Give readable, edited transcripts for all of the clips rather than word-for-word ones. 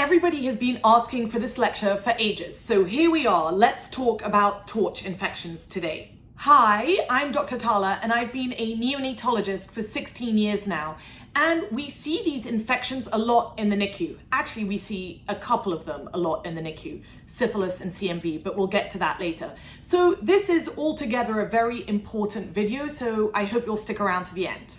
Everybody has been asking for this lecture for ages, so here we are. Let's talk about torch infections today. Hi, I'm Dr. Tala, and I've been a neonatologist for 16 years now, and we see these infections a lot in the NICU. Actually, we see a couple of them a lot in the NICU, syphilis and CMV, but we'll get to that later. So this is altogether a very important video, so I hope you'll stick around to the end.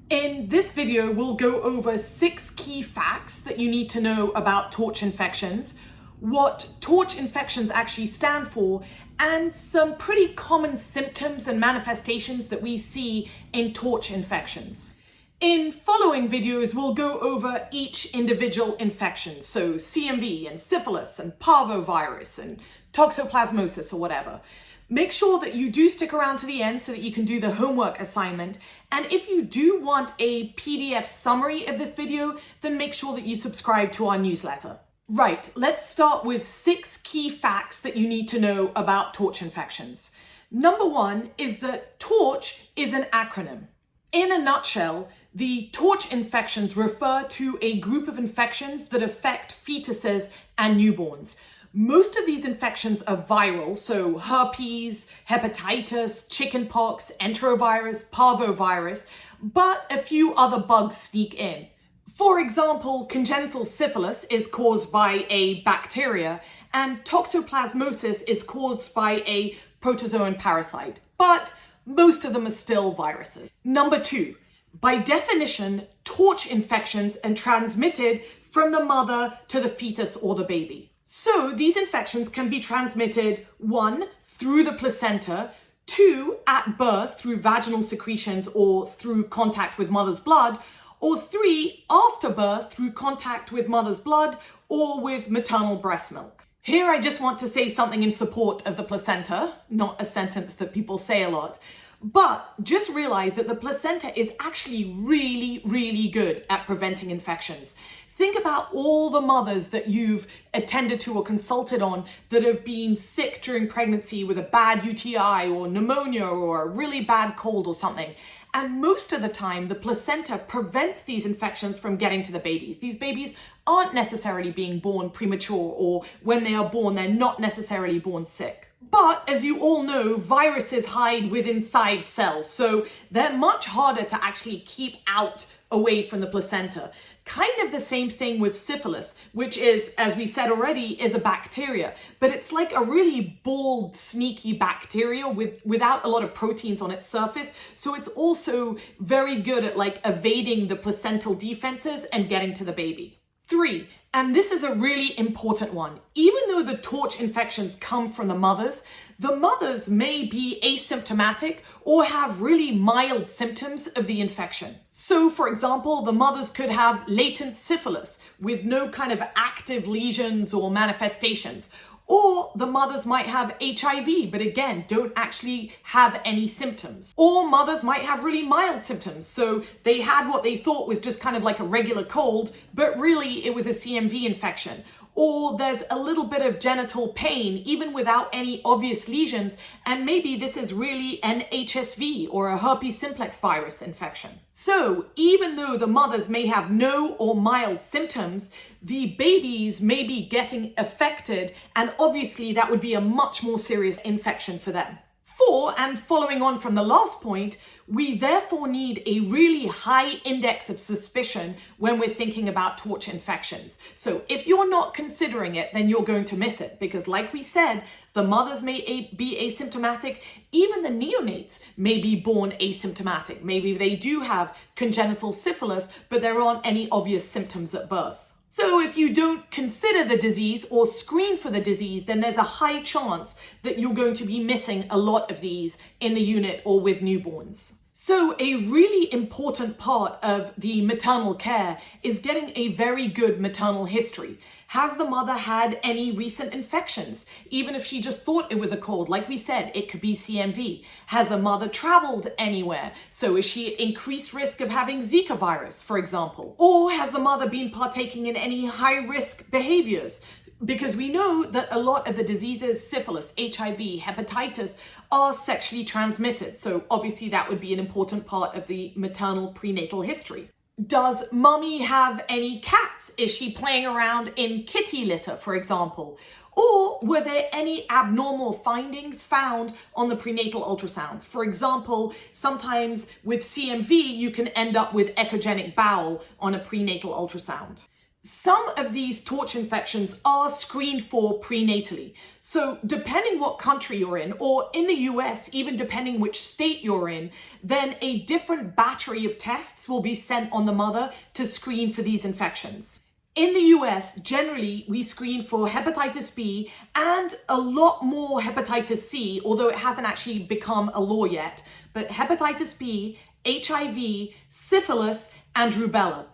In this video, we'll go over 6 key facts that you need to know about torch infections, what torch infections actually stand for, and some pretty common symptoms and manifestations that we see in torch infections. In following videos, we'll go over each individual infection, so CMV and syphilis and parvovirus and toxoplasmosis or whatever. Make sure that you do stick around to the end so that you can do the homework assignment. And if you do want a PDF summary of this video, then make sure that you subscribe to our newsletter. Right, let's start with 6 key facts that you need to know about torch infections. Number 1 is that torch is an acronym. In a nutshell, the torch infections refer to a group of infections that affect fetuses and newborns. Most of these infections are viral, so herpes, hepatitis, chickenpox, enterovirus, parvovirus, but a few other bugs sneak in. For example, congenital syphilis is caused by a bacteria, and toxoplasmosis is caused by a protozoan parasite, but most of them are still viruses. Number 2, by definition, torch infections are transmitted from the mother to the fetus or the baby. So these infections can be transmitted 1, through the placenta, 2, at birth through vaginal secretions or through contact with mother's blood, or 3, after birth through contact with mother's blood or with maternal breast milk. Here I just want to say something in support of the placenta, not a sentence that people say a lot, but just realize that the placenta is actually really good at preventing infections. Think about all the mothers that you've attended to or consulted on that have been sick during pregnancy with a bad UTI or pneumonia or a really bad cold or something. And most of the time, the placenta prevents these infections from getting to the babies. These babies aren't necessarily being born premature, or when they are born, they're not necessarily born sick. But as you all know, viruses hide inside cells, so they're much harder to actually keep out away from the placenta. Kind of the same thing with syphilis, which is, as we said already, is a bacteria, but it's like a really bold, sneaky bacteria without a lot of proteins on its surface. So it's also very good at evading the placental defenses and getting to the baby. 3, and this is a really important one. Even though the torch infections come from the mothers may be asymptomatic or have really mild symptoms of the infection. So, for example, the mothers could have latent syphilis with no kind of active lesions or manifestations. Or the mothers might have HIV, but again, don't actually have any symptoms. Or mothers might have really mild symptoms. So they had what they thought was just kind of like a regular cold, but really it was a CMV infection. Or there's a little bit of genital pain, even without any obvious lesions, and maybe this is really an HSV or a herpes simplex virus infection. So even though the mothers may have no or mild symptoms, the babies may be getting affected, and obviously that would be a much more serious infection for them. 4, and following on from the last point, we therefore need a really high index of suspicion when we're thinking about torch infections. So if you're not considering it, then you're going to miss it, because like we said, the mothers may be asymptomatic, even the neonates may be born asymptomatic. Maybe they do have congenital syphilis, but there aren't any obvious symptoms at birth. So if you don't consider the disease or screen for the disease, then there's a high chance that you're going to be missing a lot of these in the unit or with newborns. So a really important part of the maternal care is getting a very good maternal history. Has the mother had any recent infections? Even if she just thought it was a cold, like we said, it could be CMV. Has the mother traveled anywhere? So is she at increased risk of having Zika virus, for example? Or has the mother been partaking in any high-risk behaviors? Because we know that a lot of the diseases, syphilis, HIV, hepatitis, are sexually transmitted. So obviously that would be an important part of the maternal prenatal history. Does mummy have any cats? Is she playing around in kitty litter, for example? Or were there any abnormal findings found on the prenatal ultrasounds? For example, sometimes with CMV, you can end up with echogenic bowel on a prenatal ultrasound. Some of these torch infections are screened for prenatally. So depending what country you're in, or in the US, even depending which state you're in, then a different battery of tests will be sent on the mother to screen for these infections. In the US, generally, we screen for hepatitis B and a lot more hepatitis C, although it hasn't actually become a law yet, but hepatitis B, HIV, syphilis, and rubella.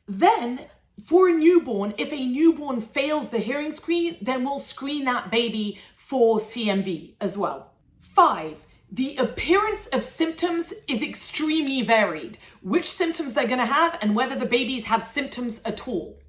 Then, for a newborn, if a newborn fails the hearing screen, then we'll screen that baby for CMV as well. 5. The appearance of symptoms is extremely varied. Which symptoms they're going to have and whether the babies have symptoms at all.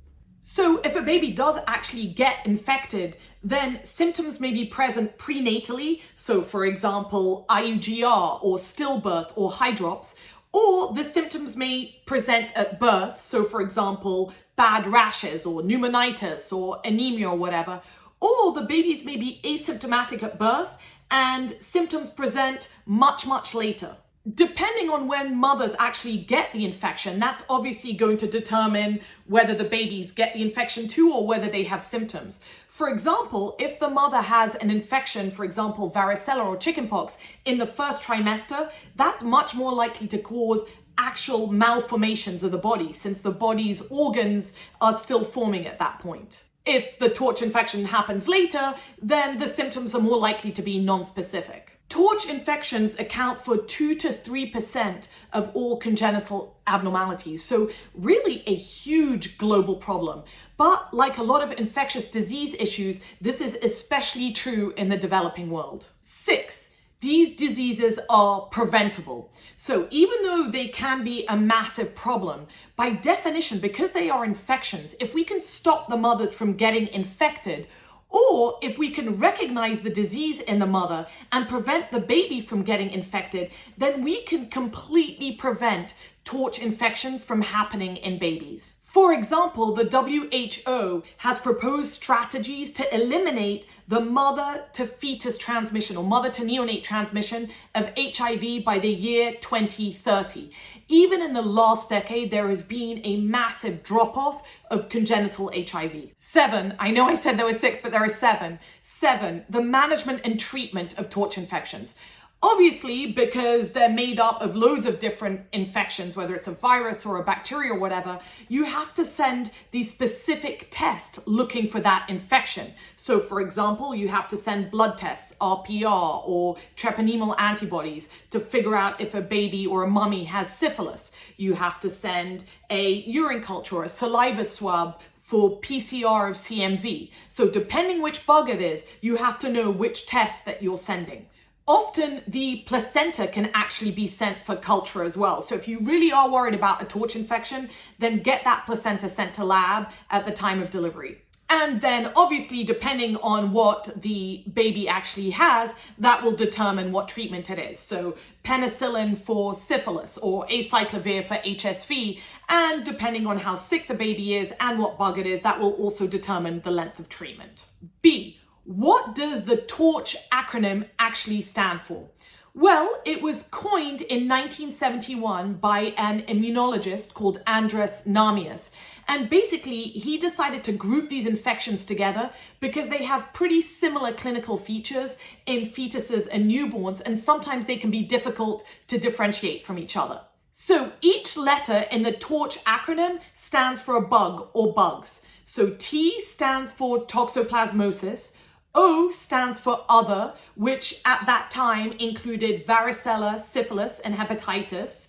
So if a baby does actually get infected, then symptoms may be present prenatally. So for example, IUGR or stillbirth or hydrops, or the symptoms may present at birth. So for example, bad rashes or pneumonitis or anemia or whatever, or the babies may be asymptomatic at birth and symptoms present much, much later. Depending on when mothers actually get the infection, that's obviously going to determine whether the babies get the infection too or whether they have symptoms. For example, if the mother has an infection, for example, varicella or chickenpox in the first trimester, that's much more likely to cause actual malformations of the body since the body's organs are still forming at that point. If the torch infection happens later, then the symptoms are more likely to be non-specific. Torch infections account for 2 to 3% of all congenital abnormalities, so really a huge global problem. But like a lot of infectious disease issues, this is especially true in the developing world. 6. These diseases are preventable. So even though they can be a massive problem, by definition, because they are infections, if we can stop the mothers from getting infected, or if we can recognize the disease in the mother and prevent the baby from getting infected, then we can completely prevent torch infections from happening in babies. For example, the WHO has proposed strategies to eliminate the mother to fetus transmission or mother to neonate transmission of HIV by the year 2030. Even in the last decade, there has been a massive drop-off of congenital HIV. 7, I know I said there were 6, but there are 7. 7, the management and treatment of torch infections. Obviously, because they're made up of loads of different infections, whether it's a virus or a bacteria or whatever, you have to send the specific test looking for that infection. So for example, you have to send blood tests, RPR or treponemal antibodies to figure out if a baby or a mummy has syphilis. You have to send a urine culture, a saliva swab for PCR of CMV. So depending which bug it is, you have to know which test that you're sending. Often the placenta can actually be sent for culture as well. So if you really are worried about a torch infection, then get that placenta sent to lab at the time of delivery. And then obviously, depending on what the baby actually has, that will determine what treatment it is. So penicillin for syphilis or acyclovir for HSV. And depending on how sick the baby is and what bug it is, that will also determine the length of treatment. B. What does the TORCH acronym actually stand for? Well, it was coined in 1971 by an immunologist called Andres Namias. And basically, he decided to group these infections together because they have pretty similar clinical features in fetuses and newborns, and sometimes they can be difficult to differentiate from each other. So each letter in the TORCH acronym stands for a bug or bugs. So T stands for Toxoplasmosis, O stands for other, which at that time included varicella, syphilis, and hepatitis.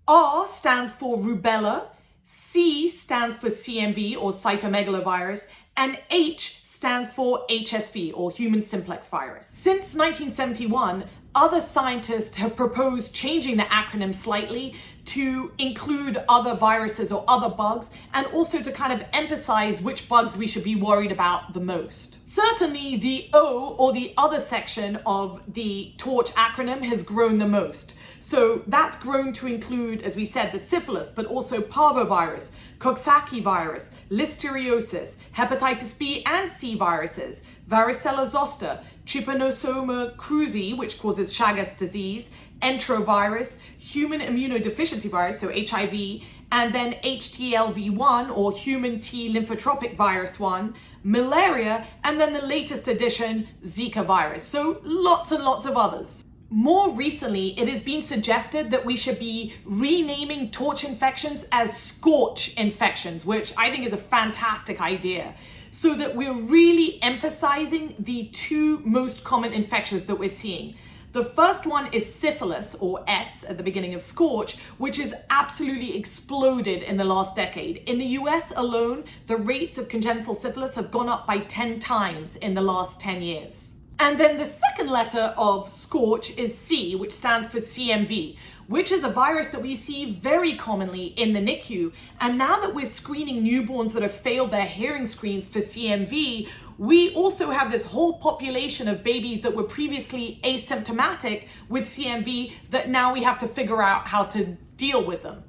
R stands for rubella, C stands for CMV or cytomegalovirus, and H stands for HSV or human simplex virus. Since 1971, other scientists have proposed changing the acronym slightly to include other viruses or other bugs, and also to kind of emphasize which bugs we should be worried about the most. Certainly the O, or the other section of the TORCH acronym, has grown the most. So that's grown to include, as we said, the syphilis, but also parvovirus, Coxsackie virus, listeriosis, hepatitis B and C viruses, varicella zoster, trypanosoma cruzi, which causes Chagas disease, enterovirus, human immunodeficiency virus, so HIV, and then HTLV1, or human T lymphotropic virus 1, malaria, and then the latest addition, Zika virus. So lots and lots of others. More recently, it has been suggested that we should be renaming TORCH infections as SCORTCH infections, which I think is a fantastic idea, so that we're really emphasizing the two most common infections that we're seeing. The first one is syphilis, or S at the beginning of SCORCH, which has absolutely exploded in the last decade. In the US alone, the rates of congenital syphilis have gone up by 10 times in the last 10 years. And then the second letter of SCORCH is C, which stands for CMV, which is a virus that we see very commonly in the NICU. And now that we're screening newborns that have failed their hearing screens for CMV, we also have this whole population of babies that were previously asymptomatic with CMV that now we have to figure out how to deal with them.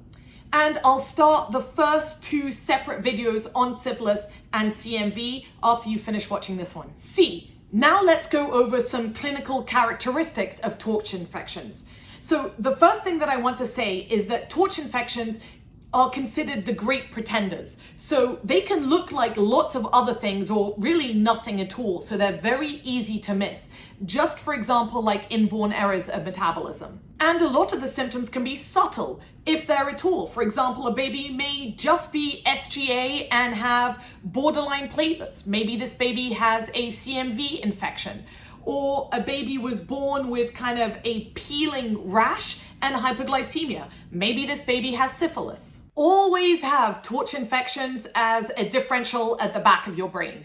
And I'll start the first two separate videos on syphilis and CMV after you finish watching this one. C. Now let's go over some clinical characteristics of TORCH infections. So the first thing that I want to say is that TORCH infections are considered the great pretenders. So they can look like lots of other things or really nothing at all. So they're very easy to miss. Just for example, like inborn errors of metabolism. And a lot of the symptoms can be subtle, if they're at all. For example, a baby may just be SGA and have borderline platelets. Maybe this baby has a CMV infection. Or a baby was born with kind of a peeling rash and hypoglycemia. Maybe this baby has syphilis. Always have TORCH infections as a differential at the back of your brain.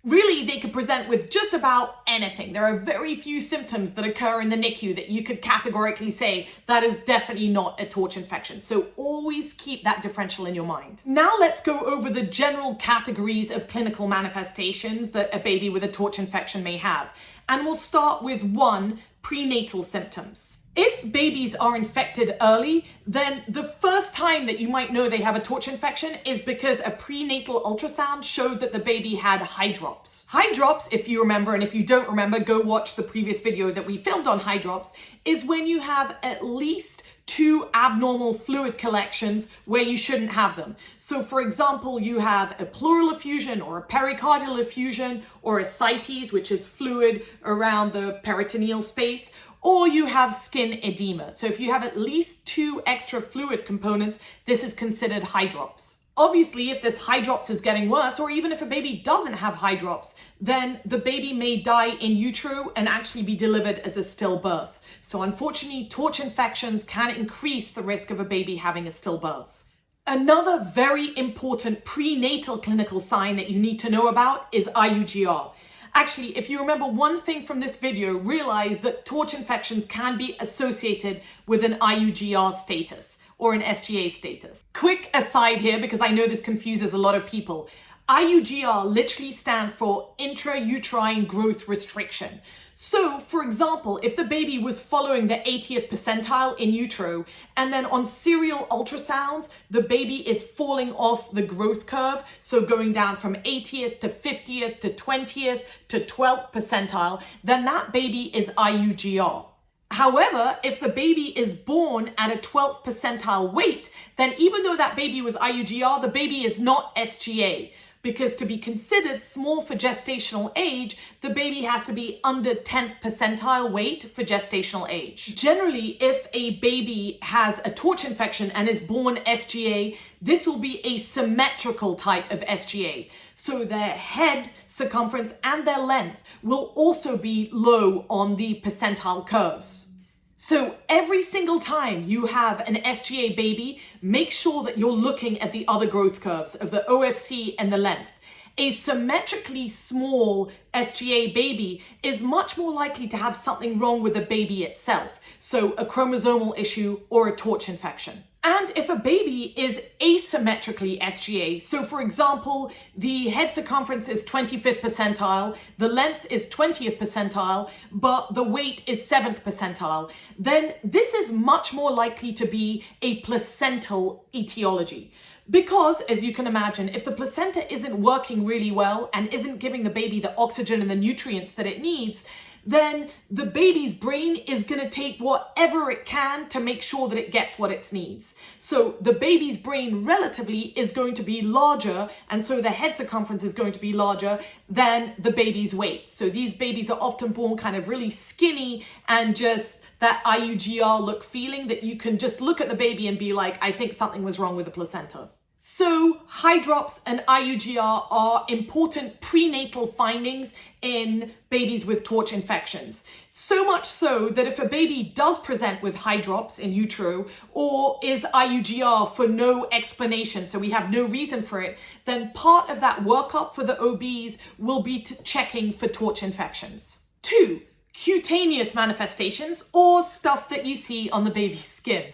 Really, they could present with just about anything. There are very few symptoms that occur in the NICU that you could categorically say that is definitely not a TORCH infection. So always keep that differential in your mind. Now let's go over the general categories of clinical manifestations that a baby with a TORCH infection may have. And we'll start with 1, prenatal symptoms. If babies are infected early, then the first time that you might know they have a TORCH infection is because a prenatal ultrasound showed that the baby had hydrops. Hydrops, if you remember, and if you don't remember, go watch the previous video that we filmed on hydrops, is when you have at least 2 abnormal fluid collections where you shouldn't have them. So for example, you have a pleural effusion or a pericardial effusion or ascites, which is fluid around the peritoneal space, or you have skin edema. So if you have at least 2 extra fluid components, this is considered hydrops. Obviously, if this hydrops is getting worse, or even if a baby doesn't have hydrops, then the baby may die in utero and actually be delivered as a stillbirth. So unfortunately, TORCH infections can increase the risk of a baby having a stillbirth. Another very important prenatal clinical sign that you need to know about is IUGR. Actually, if you remember one thing from this video, realize that TORCH infections can be associated with an IUGR status or an SGA status. Quick aside here, because I know this confuses a lot of people. IUGR literally stands for intrauterine growth restriction. So, for example, if the baby was following the 80th percentile in utero, and then on serial ultrasounds, the baby is falling off the growth curve, so going down from 80th to 50th to 20th to 12th percentile, then that baby is IUGR. However, if the baby is born at a 12th percentile weight, then even though that baby was IUGR, the baby is not SGA. Because to be considered small for gestational age, the baby has to be under 10th percentile weight for gestational age. Generally, if a baby has a TORCH infection and is born SGA, this will be a symmetrical type of SGA. So their head circumference and their length will also be low on the percentile curves. So every single time you have an SGA baby, make sure that you're looking at the other growth curves of the OFC and the length. A symmetrically small SGA baby is much more likely to have something wrong with the baby itself, so a chromosomal issue or a TORCH infection. And if a baby is asymmetrically SGA, so for example, the head circumference is 25th percentile, the length is 20th percentile, but the weight is 7th percentile, then this is much more likely to be a placental etiology. Because, as you can imagine, if the placenta isn't working really well and isn't giving the baby the oxygen and the nutrients that it needs, then the baby's brain is going to take whatever it can to make sure that it gets what it needs. So the baby's brain relatively is going to be larger, and so the head circumference is going to be larger than the baby's weight. So these babies are often born kind of really skinny and just that IUGR look feeling that you can just look at the baby and be like, I think something was wrong with the placenta. So hydrops and IUGR are important prenatal findings in babies with torch infections. So much so that if a baby does present with hydrops in utero or is IUGR for no explanation, so we have no reason for it, then part of that workup for the OBs will be checking for torch infections. 2, cutaneous manifestations or stuff that you see on the baby's skin.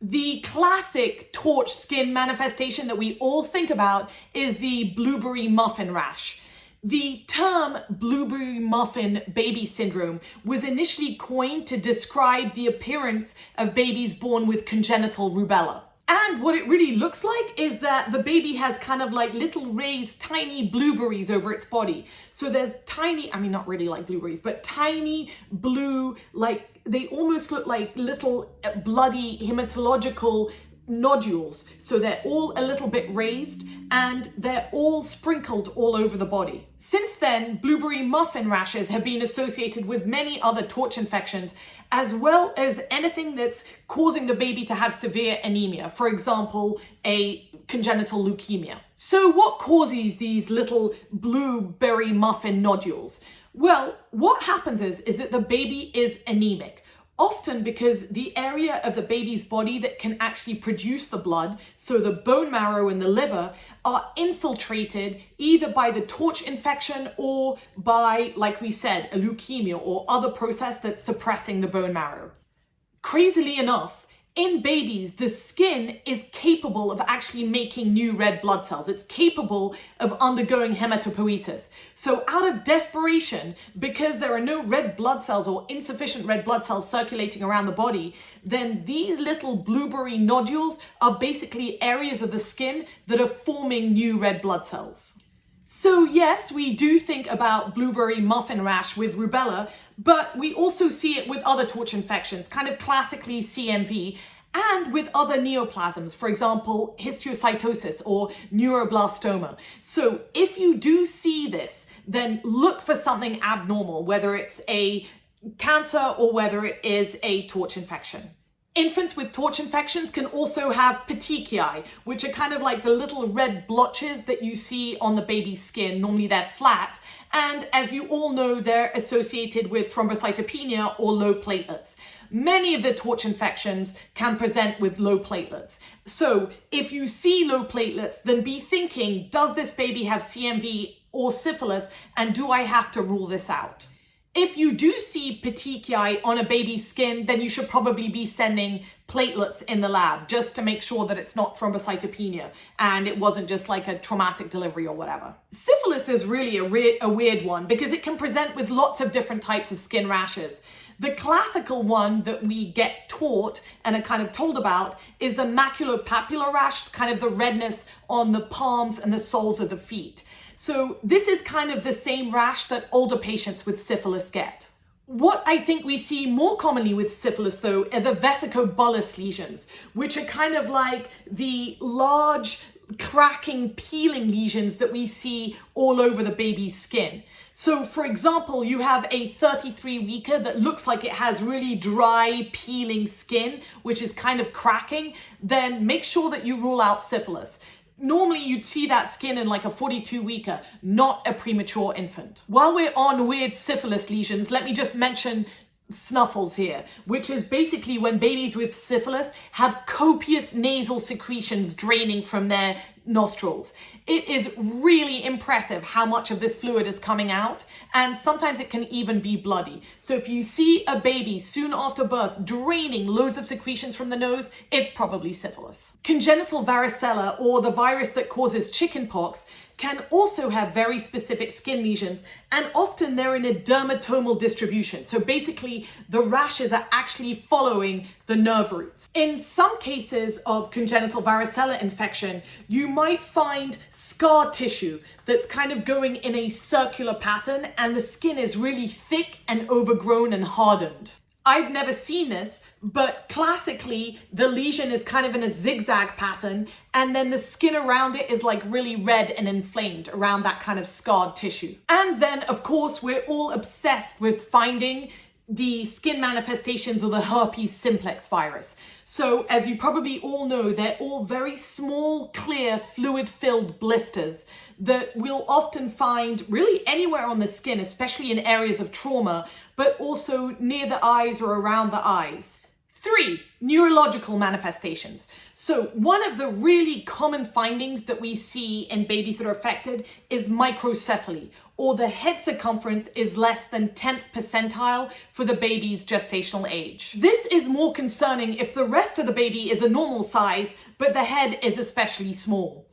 The classic torch skin manifestation that we all think about is the blueberry muffin rash. The term blueberry muffin baby syndrome was initially coined to describe the appearance of babies born with congenital rubella. And what it really looks like is that the baby has kind of like little raised tiny blueberries over its body. So there's tiny, I mean, not really like blueberries, but tiny blue, like they almost look like little bloody hematological nodules. So they're all a little bit raised and they're all sprinkled all over the body. Since then, blueberry muffin rashes have been associated with many other torch infections, as well as anything that's causing the baby to have severe anemia, for example, a congenital leukemia. So what causes these little blueberry muffin nodules? Well, what happens is that the baby is anemic. Often because the area of the baby's body that can actually produce the blood, so the bone marrow and the liver, are infiltrated either by the torch infection or by, like we said, a leukemia or other process that's suppressing the bone marrow. Crazily enough, in babies, the skin is capable of actually making new red blood cells. It's capable of undergoing hematopoiesis. So out of desperation, because there are no red blood cells or insufficient red blood cells circulating around the body, then these little blueberry nodules are basically areas of the skin that are forming new red blood cells. So yes, we do think about blueberry muffin rash with rubella, but we also see it with other torch infections, kind of classically CMV, and with other neoplasms, for example, histiocytosis or neuroblastoma. So if you do see this, then look for something abnormal, whether it's a cancer or whether it is a torch infection. Infants with torch infections can also have petechiae, which are kind of like the little red blotches that you see on the baby's skin. Normally they're flat. And as you all know, they're associated with thrombocytopenia or low platelets. Many of the torch infections can present with low platelets. So if you see low platelets, then be thinking, does this baby have CMV or syphilis? And do I have to rule this out? If you do see petechiae on a baby's skin, then you should probably be sending platelets in the lab just to make sure that it's not thrombocytopenia and it wasn't just like a traumatic delivery or whatever. Syphilis is really a weird one because it can present with lots of different types of skin rashes. The classical one that we get taught and are kind of told about is the maculopapular rash, kind of the redness on the palms and the soles of the feet. So this is kind of the same rash that older patients with syphilis get. What I think we see more commonly with syphilis, though, are the vesicobullous lesions, which are kind of like the large, cracking, peeling lesions that we see all over the baby's skin. So, for example, you have a 33-weeker that looks like it has really dry, peeling skin, which is kind of cracking, then make sure that you rule out syphilis. Normally you'd see that skin in like a 42-weeker, not a premature infant. While we're on weird syphilis lesions, let me just mention snuffles here, which is basically when babies with syphilis have copious nasal secretions draining from their nostrils. It is really impressive how much of this fluid is coming out, and sometimes it can even be bloody. So if you see a baby soon after birth draining loads of secretions from the nose, it's probably syphilis. Congenital varicella, or the virus that causes chickenpox, can also have very specific skin lesions, and often they're in a dermatomal distribution. So basically, the rashes are actually following the nerve roots. In some cases of congenital varicella infection, you might find scar tissue that's kind of going in a circular pattern, and the skin is really thick and overgrown and hardened. I've never seen this, but classically the lesion is kind of in a zigzag pattern, and then the skin around it is like really red and inflamed around that kind of scarred tissue. And then of course we're all obsessed with finding the skin manifestations of the herpes simplex virus. So as you probably all know, they're all very small, clear, fluid-filled blisters that we'll often find really anywhere on the skin, especially in areas of trauma, but also near the eyes or around the eyes. 3, neurological manifestations. So one of the really common findings that we see in babies that are affected is microcephaly, or the head circumference is less than 10th percentile for the baby's gestational age. This is more concerning if the rest of the baby is a normal size, but the head is especially small.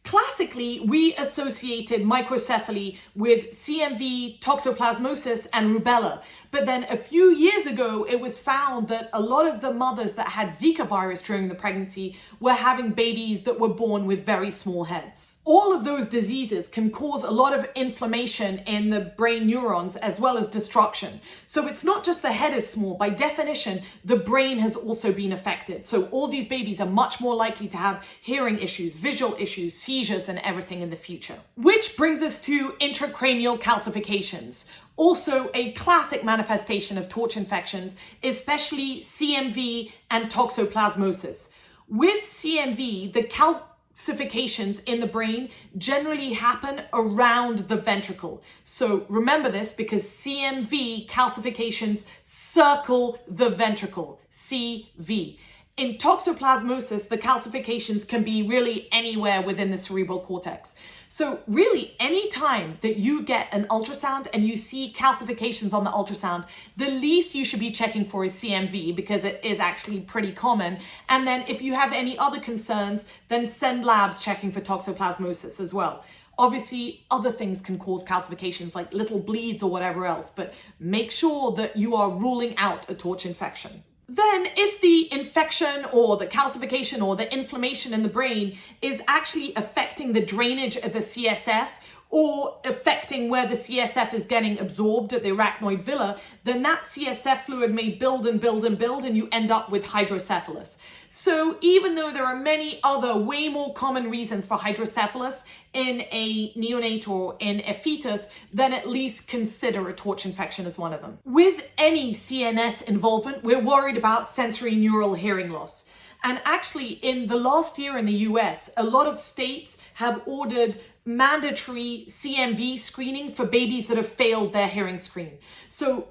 Classically, we associated microcephaly with CMV, toxoplasmosis, and rubella. But then a few years ago, it was found that a lot of the mothers that had Zika virus during the pregnancy were having babies that were born with very small heads. All of those diseases can cause a lot of inflammation in the brain neurons as well as destruction. So it's not just the head is small. By definition, the brain has also been affected. So all these babies are much more likely to have hearing issues, visual issues, seizures, and everything in the future. Which brings us to intracranial calcifications. Also a classic manifestation of torch infections, especially CMV and toxoplasmosis. With CMV, the calcifications in the brain generally happen around the ventricle. So remember this, because CMV calcifications circle the ventricle, CV. In toxoplasmosis, the calcifications can be really anywhere within the cerebral cortex. So really, any time that you get an ultrasound and you see calcifications on the ultrasound, the least you should be checking for is CMV, because it is actually pretty common. And then if you have any other concerns, then send labs checking for toxoplasmosis as well. Obviously, other things can cause calcifications like little bleeds or whatever else, but make sure that you are ruling out a torch infection. Then if the infection or the calcification or the inflammation in the brain is actually affecting the drainage of the CSF or affecting where the CSF is getting absorbed at the arachnoid villi, then that CSF fluid may build and build and build, and you end up with hydrocephalus. So even though there are many other way more common reasons for hydrocephalus in a neonate or in a fetus, then at least consider a torch infection as one of them. With any CNS involvement, we're worried about sensory neural hearing loss. And actually, in the last year in the US, a lot of states have ordered mandatory CMV screening for babies that have failed their hearing screen. So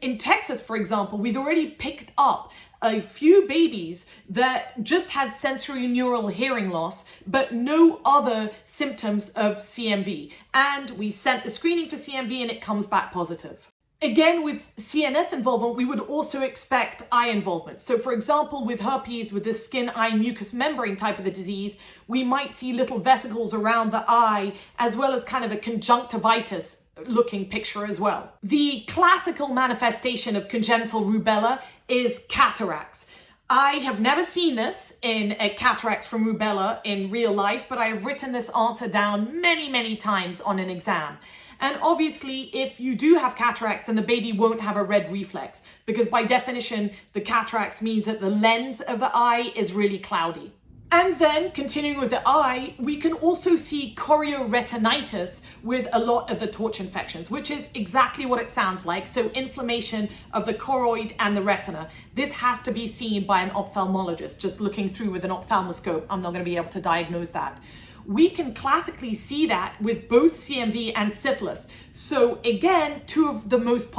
in Texas, for example, we've already picked up a few babies that just had sensory neural hearing loss, but no other symptoms of CMV. And we sent the screening for CMV and it comes back positive. Again, with CNS involvement, we would also expect eye involvement. So for example, with herpes, with the skin-eye mucous membrane type of the disease, we might see little vesicles around the eye, as well as kind of a conjunctivitis looking picture as well. The classical manifestation of congenital rubella is cataracts. I have never seen this in a cataracts from rubella in real life, but I have written this answer down many, many times on an exam. And obviously, if you do have cataracts, then the baby won't have a red reflex, because by definition, the cataracts means that the lens of the eye is really cloudy. And then, continuing with the eye, we can also see chorioretinitis with a lot of the torch infections, which is exactly what it sounds like. So inflammation of the choroid and the retina. This has to be seen by an ophthalmologist. Just looking through with an ophthalmoscope, I'm not going to be able to diagnose that. We can classically see that with both CMV and syphilis. So again, two of the most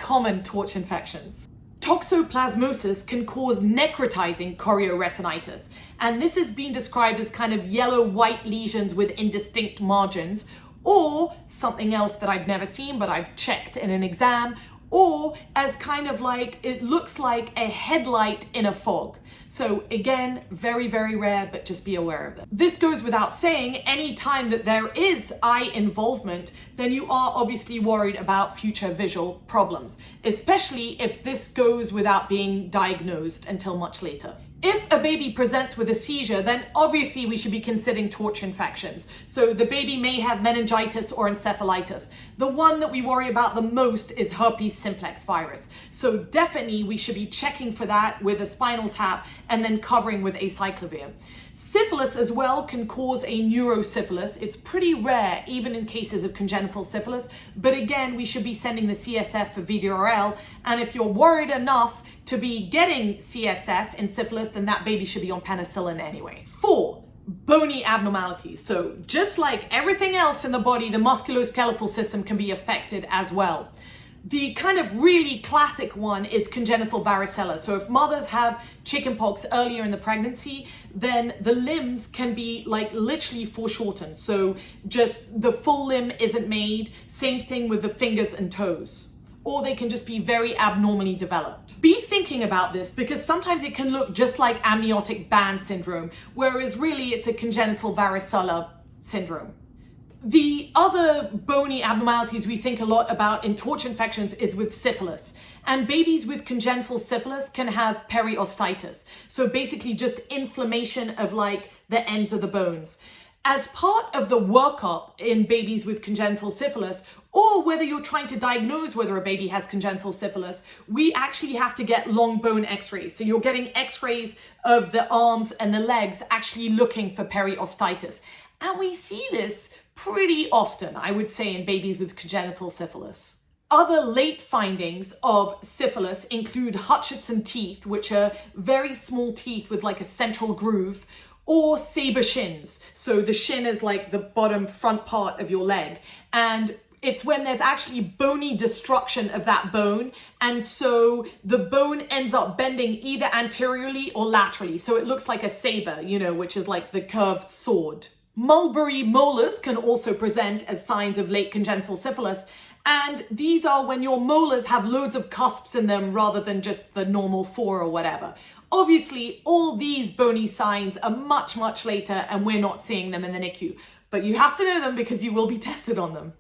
common torch infections. Toxoplasmosis can cause necrotizing chorioretinitis, and this has been described as kind of yellow-white lesions with indistinct margins, or something else that I've never seen but I've checked in an exam, or as kind of like, it looks like a headlight in a fog. So again, very, very rare, but just be aware of them. This goes without saying, any time that there is eye involvement, then you are obviously worried about future visual problems, especially if this goes without being diagnosed until much later. If a baby presents with a seizure, then obviously we should be considering torch infections. So the baby may have meningitis or encephalitis. The one that we worry about the most is herpes simplex virus. So definitely we should be checking for that with a spinal tap and then covering with acyclovir. Syphilis as well can cause a neurosyphilis. It's pretty rare, even in cases of congenital syphilis. But again, we should be sending the CSF for VDRL. And if you're worried enough to be getting CSF in syphilis, then that baby should be on penicillin anyway. 4, bony abnormalities. So just like everything else in the body, the musculoskeletal system can be affected as well. The kind of really classic one is congenital varicella. So if mothers have chickenpox earlier in the pregnancy, then the limbs can be like literally foreshortened. So just the full limb isn't made. Same thing with the fingers and toes. Or they can just be very abnormally developed. Be thinking about this because sometimes it can look just like amniotic band syndrome, whereas really it's a congenital varicella syndrome. The other bony abnormalities we think a lot about in torch infections is with syphilis. And babies with congenital syphilis can have periostitis. So basically just inflammation of like the ends of the bones. As part of the workup in babies with congenital syphilis, or whether you're trying to diagnose whether a baby has congenital syphilis, we actually have to get long bone x-rays. So you're getting x-rays of the arms and the legs actually looking for periostitis. And we see this pretty often, I would say, in babies with congenital syphilis. Other late findings of syphilis include Hutchinson teeth, which are very small teeth with like a central groove, or saber shins. So the shin is like the bottom front part of your leg. And it's when there's actually bony destruction of that bone. And so the bone ends up bending either anteriorly or laterally. So it looks like a saber, you know, which is like the curved sword. Mulberry molars can also present as signs of late congenital syphilis. And these are when your molars have loads of cusps in them rather than just the normal 4 or whatever. Obviously, all these bony signs are much, much later and we're not seeing them in the NICU. But you have to know them because you will be tested on them.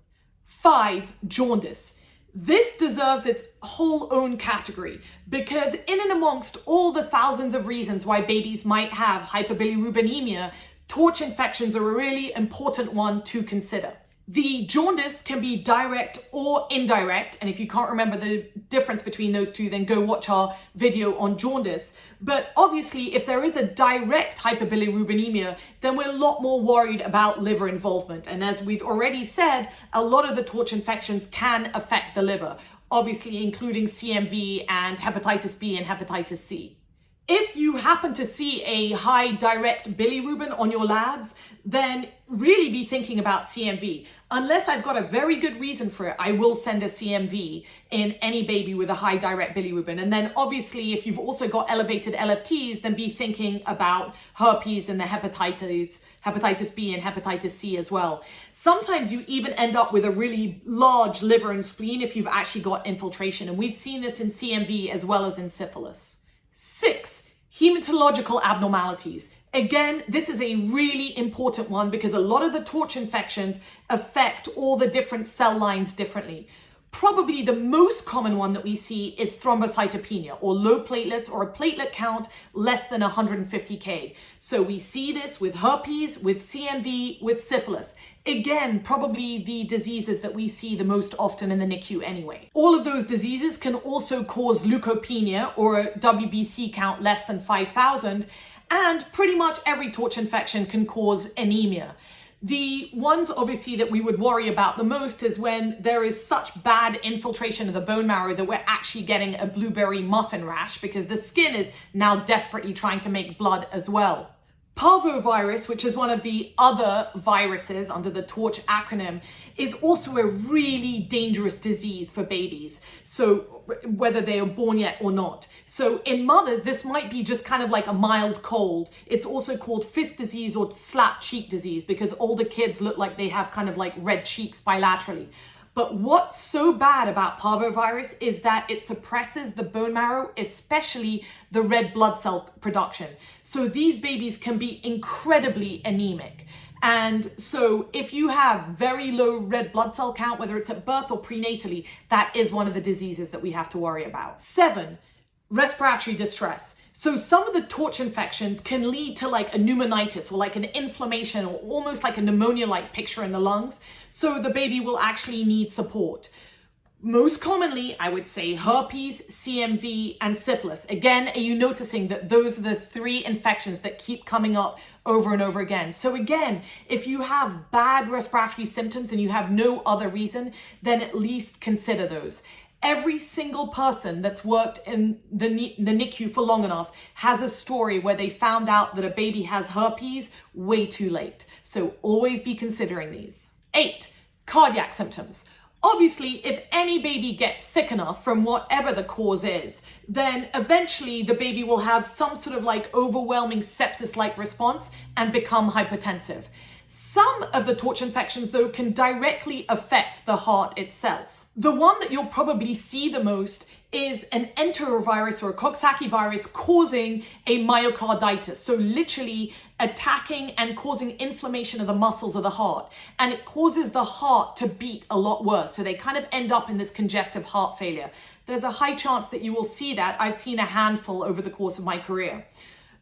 5, jaundice. This deserves its whole own category because in and amongst all the thousands of reasons why babies might have hyperbilirubinemia, torch infections are a really important one to consider. The jaundice can be direct or indirect, and if you can't remember the difference between those two, then go watch our video on jaundice. But obviously, if there is a direct hyperbilirubinemia, then we're a lot more worried about liver involvement. And as we've already said, a lot of the torch infections can affect the liver, obviously including CMV and hepatitis B and hepatitis C. If you happen to see a high direct bilirubin on your labs, then really be thinking about CMV. Unless I've got a very good reason for it, I will send a CMV in any baby with a high direct bilirubin. And then obviously, if you've also got elevated LFTs, then be thinking about herpes and the hepatitis B and hepatitis C as well. Sometimes you even end up with a really large liver and spleen if you've actually got infiltration. And we've seen this in CMV as well as in syphilis. 6, hematological abnormalities. Again, this is a really important one because a lot of the torch infections affect all the different cell lines differently. Probably the most common one that we see is thrombocytopenia, or low platelets, or a platelet count less than 150K. So we see this with herpes, with CMV, with syphilis. Again, probably the diseases that we see the most often in the NICU anyway. All of those diseases can also cause leukopenia, or a WBC count less than 5,000, and pretty much every torch infection can cause anemia. The ones obviously that we would worry about the most is when there is such bad infiltration of the bone marrow that we're actually getting a blueberry muffin rash because the skin is now desperately trying to make blood as well. Parvovirus, which is one of the other viruses under the TORCH acronym, is also a really dangerous disease for babies. So whether they are born yet or not. So in mothers, this might be just kind of like a mild cold. It's also called fifth disease or slap cheek disease because older kids look like they have kind of like red cheeks bilaterally. But what's so bad about parvovirus is that it suppresses the bone marrow, especially the red blood cell production. So these babies can be incredibly anemic. And so if you have very low red blood cell count, whether it's at birth or prenatally, that is one of the diseases that we have to worry about. 7, respiratory distress. So some of the TORCH infections can lead to like a pneumonitis or like an inflammation or almost like a pneumonia-like picture in the lungs. So the baby will actually need support. Most commonly, I would say herpes, CMV, and syphilis. Again, are you noticing that those are the 3 infections that keep coming up over and over again? So again, if you have bad respiratory symptoms and you have no other reason, then at least consider those. Every single person that's worked in the NICU for long enough has a story where they found out that a baby has herpes way too late. So always be considering these. 8, cardiac symptoms. Obviously, if any baby gets sick enough from whatever the cause is, then eventually the baby will have some sort of like overwhelming sepsis-like response and become hypertensive. Some of the TORCH infections, though, can directly affect the heart itself. The one that you'll probably see the most is an enterovirus or a Coxsackie virus causing a myocarditis. So literally attacking and causing inflammation of the muscles of the heart. And it causes the heart to beat a lot worse. So they kind of end up in this congestive heart failure. There's a high chance that you will see that. I've seen a handful over the course of my career.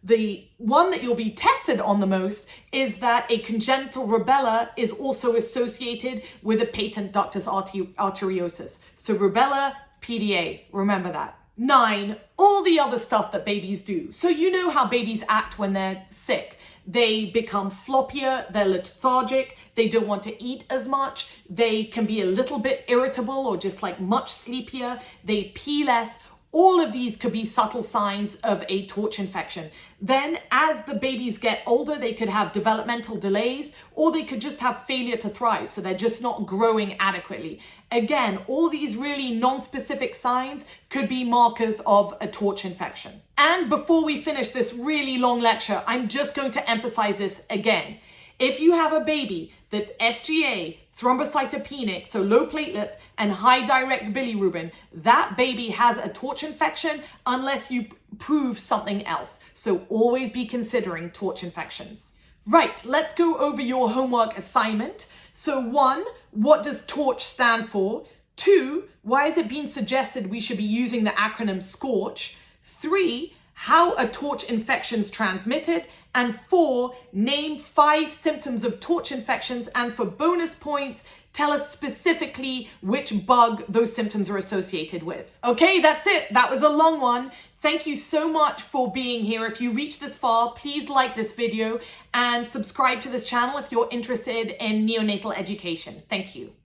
The one that you'll be tested on the most is that a congenital rubella is also associated with a patent ductus arteriosus. So rubella, PDA, remember that. 9, all the other stuff that babies do. So you know how babies act when they're sick. They become floppier, they're lethargic, they don't want to eat as much, they can be a little bit irritable or just like much sleepier, they pee less. All of these could be subtle signs of a TORCH infection. Then as the babies get older, they could have developmental delays, or they could just have failure to thrive. So they're just not growing adequately. Again, all these really non-specific signs could be markers of a TORCH infection. And before we finish this really long lecture, I'm just going to emphasize this again. If you have a baby that's SGA, thrombocytopenic, so low platelets, and high direct bilirubin, that baby has a TORCH infection unless you prove something else. So always be considering TORCH infections. Right, let's go over your homework assignment. So 1, what does TORCH stand for? 2, why is it being suggested we should be using the acronym SCORTCH? 3, how are TORCH infections transmitted? And 4, name 5 symptoms of TORCH infections, and for bonus points, tell us specifically which bug those symptoms are associated with. Okay, that's it. That was a long one. Thank you so much for being here. If you reached this far, please like this video and subscribe to this channel if you're interested in neonatal education. Thank you.